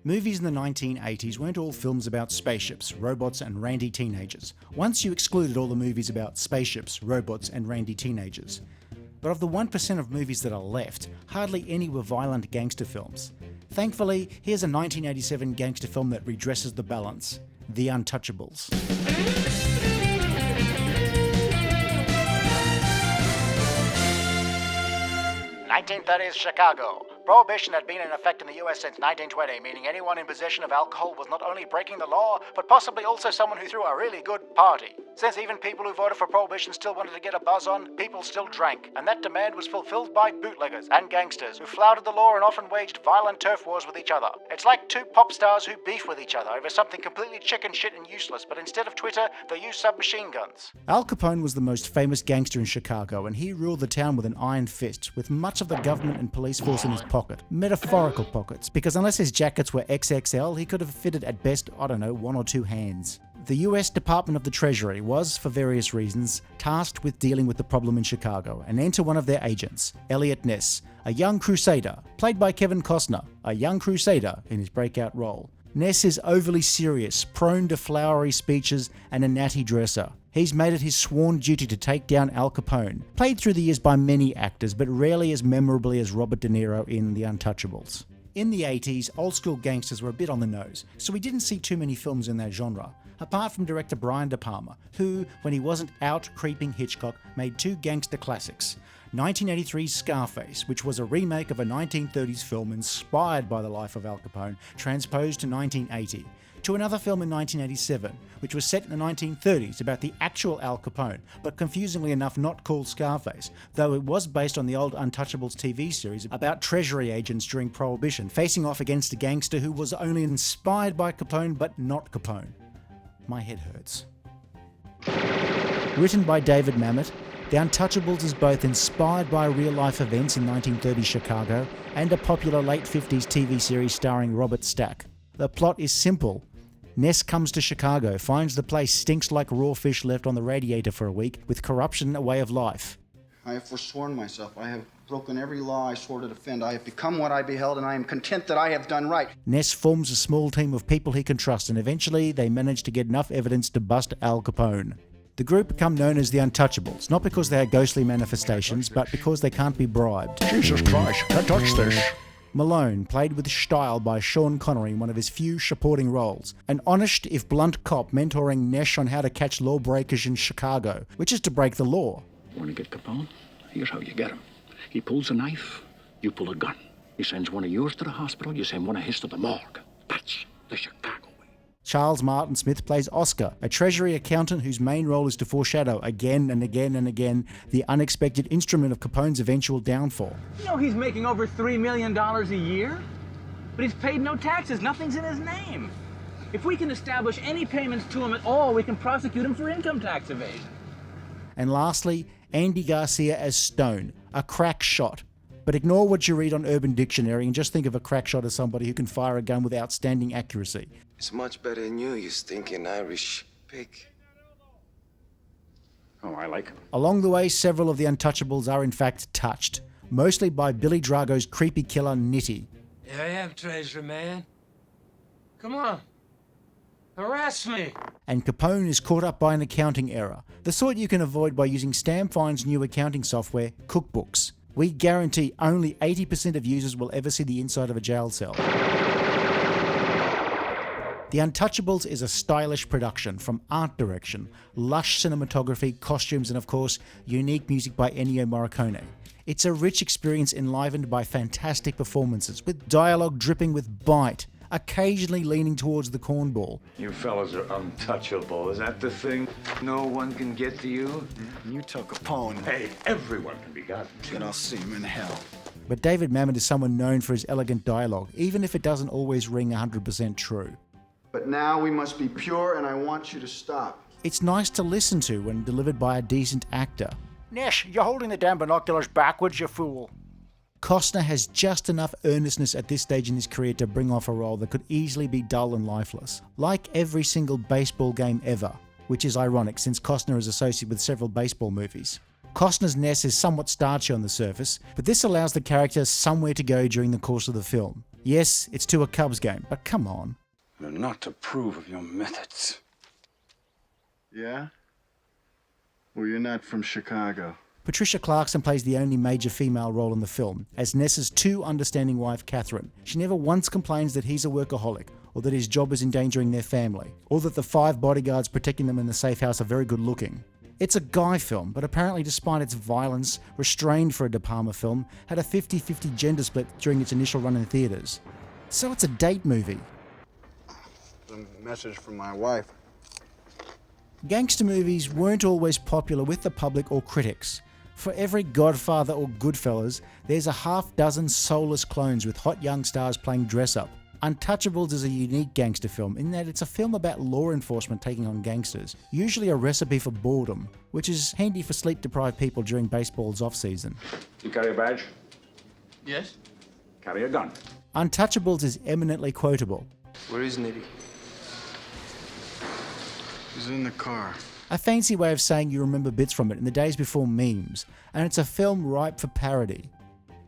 Movies in the 1980s weren't all films about spaceships, robots and randy teenagers, once you excluded all the movies about spaceships, robots and randy teenagers. But of the 1% of movies that are left, hardly any were violent gangster films. Thankfully, here's a 1987 gangster film that redresses the balance, The Untouchables. 1930s Chicago. Prohibition had been in effect in the US since 1920, meaning anyone in possession of alcohol was not only breaking the law, but possibly also someone who threw a really good party. Since even people who voted for Prohibition still wanted to get a buzz on, people still drank, and that demand was fulfilled by bootleggers and gangsters who flouted the law and often waged violent turf wars with each other. It's like two pop stars who beef with each other over something completely chicken shit and useless, but instead of Twitter, they use submachine guns. Al Capone was the most famous gangster in Chicago, and he ruled the town with an iron fist, with much of the government and police force in his pocket. Metaphorical pockets, because unless his jackets were XXL, he could have fitted at best, I don't know, 1 or 2 hands. The US Department of the Treasury was, for various reasons, tasked with dealing with the problem in Chicago, and enter one of their agents, ELLIOT NESS, a young crusader, played by Kevin Costner, a young crusader in his breakout role. Ness is overly serious, prone to flowery speeches, and a natty dresser. He's made it his sworn duty to take down Al Capone, played through the years by many actors, but rarely as memorably as Robert De Niro in The Untouchables. In the 80s, old-school gangsters were a bit on the nose, so we didn't see too many films in that genre, apart from director Brian De Palma, who, when he wasn't out creeping Hitchcock, made 2 gangster classics. 1983's Scarface, which was a remake of a 1930s film inspired by the life of Al Capone, transposed to 1980, to another film in 1987, which was set in the 1930s about the actual Al Capone, but confusingly enough not called Scarface, though it was based on the old Untouchables TV series about Treasury agents during Prohibition, facing off against a gangster who was only inspired by Capone but not Capone. My head hurts. Written by David Mamet, The Untouchables is both inspired by real-life events in 1930s Chicago and a popular late 50s TV series starring Robert Stack. The plot is simple. Ness comes to Chicago, finds the place stinks like raw fish left on the radiator for a week, with corruption a way of life. I have forsworn myself. I have broken every law I swore to defend. I have become what I beheld, and I am content that I have done right. Ness forms a small team of people he can trust, and eventually they manage to get enough evidence to bust Al Capone. The group become known as the Untouchables, not because they are ghostly manifestations, but because they can't be bribed. Jesus Christ, can't touch this. Malone, played with style by Sean Connery in one of his few supporting roles, an honest if blunt cop mentoring Ness on how to catch lawbreakers in Chicago, which is to break the law. Want to get Capone? Here's how you get him. He pulls a knife, you pull a gun. He sends one of yours to the hospital, you send one of his to the morgue. That's the Chicago way. Charles Martin Smith plays Oscar, a Treasury accountant whose main role is to foreshadow again and again and again the unexpected instrument of Capone's eventual downfall. You know he's making over $3 million a year? But he's paid no taxes, nothing's in his name. If we can establish any payments to him at all, we can prosecute him for income tax evasion. And lastly, Andy Garcia as Stone, a crack shot. But ignore what you read on Urban Dictionary and just think of a crack shot as somebody who can fire a gun with outstanding accuracy. It's much better than you stinking Irish pig. Oh, I like him. Along the way, several of the Untouchables are in fact touched, mostly by Billy Drago's creepy killer Nitti. Yeah, I have treasure, man. Come on. Harass me. And Capone is caught up by an accounting error, the sort you can avoid by using Stam Fine's new accounting software, COOKBOOKS. We guarantee only 80% of users will ever see the inside of a jail cell. The Untouchables is a stylish production from art direction, lush cinematography, costumes, and of course, unique music by Ennio Morricone. It's a rich experience enlivened by fantastic performances, with dialogue dripping with bite, occasionally leaning towards the cornball. You fellas are untouchable, is that the thing? No one can get to you? You took Capone. Hey, everyone can be gotten to. Then I'll see him in hell. But David Mamet is someone known for his elegant dialogue, even if it doesn't always ring 100% true. But now we must be pure, and I want you to stop. It's nice to listen to when delivered by a decent actor. Ness, you're holding the damn binoculars backwards, you fool. Costner has just enough earnestness at this stage in his career to bring off a role that could easily be dull and lifeless, like every single baseball game ever, which is ironic since Costner is associated with several baseball movies. Costner's Ness is somewhat starchy on the surface, but this allows the character somewhere to go during the course of the film. Yes, it's to a Cubs game, but come on. You're not to approve of your methods. Yeah? Well, you're not from Chicago. Patricia Clarkson plays the only major female role in the film, as Ness's too understanding wife, Catherine. She never once complains that he's a workaholic, or that his job is endangering their family, or that the 5 bodyguards protecting them in the safe house are very good looking. It's a guy film, but apparently despite its violence, restrained for a De Palma film, had a 50-50 gender split during its initial run in theatres. So it's a date movie. A message from my wife. Gangster movies weren't always popular with the public or critics. For every Godfather or Goodfellas, there's a half-dozen soulless clones with hot young stars playing dress-up. Untouchables is a unique gangster film in that it's a film about law enforcement taking on gangsters, usually a recipe for boredom, which is handy for sleep-deprived people during baseball's off-season. You carry a badge? Yes? Carry a gun. Untouchables is eminently quotable. Where is Nitty? He's in the car. A fancy way of saying you remember bits from it in the days before memes, and it's a film ripe for parody.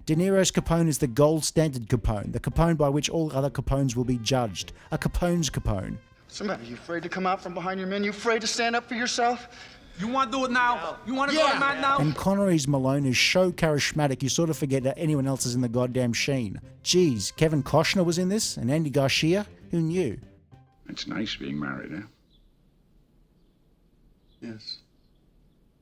De Niro's Capone is the gold standard Capone, the Capone by which all other Capones will be judged. A Capone's Capone. What's the matter? You afraid to come out from behind your men? You afraid to stand up for yourself? You want to do it now? You want to go mad now? And Connery's Malone is so charismatic you sort of forget that anyone else is in the goddamn sheen. Geez, Kevin Costner was in this, and Andy Garcia? Who knew? It's nice being married, eh? Yes.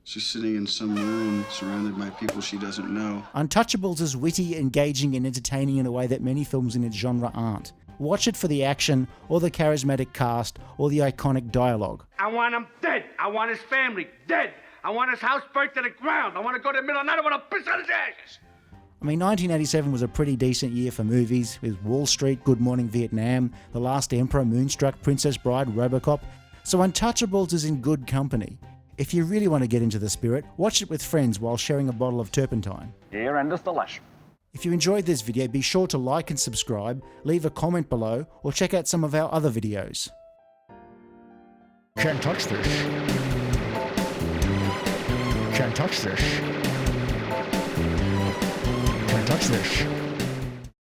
She's sitting in some room surrounded by people she doesn't know. Untouchables is witty, engaging, and entertaining in a way that many films in its genre aren't. Watch it for the action, or the charismatic cast, or the iconic dialogue. I want him dead. I want his family dead. I want his house burnt to the ground. I want to go to the middle of the night. I want to piss on his ashes. I mean, 1987 was a pretty decent year for movies, with Wall Street, Good Morning Vietnam, The Last Emperor, Moonstruck, Princess Bride, Robocop. So Untouchables is in good company. If you really want to get into the spirit, watch it with friends while sharing a bottle of turpentine. Here endeth the lesson. If you enjoyed this video, be sure to like and subscribe, leave a comment below, or check out some of our other videos. Can't touch this. Can't touch this. Can't touch this.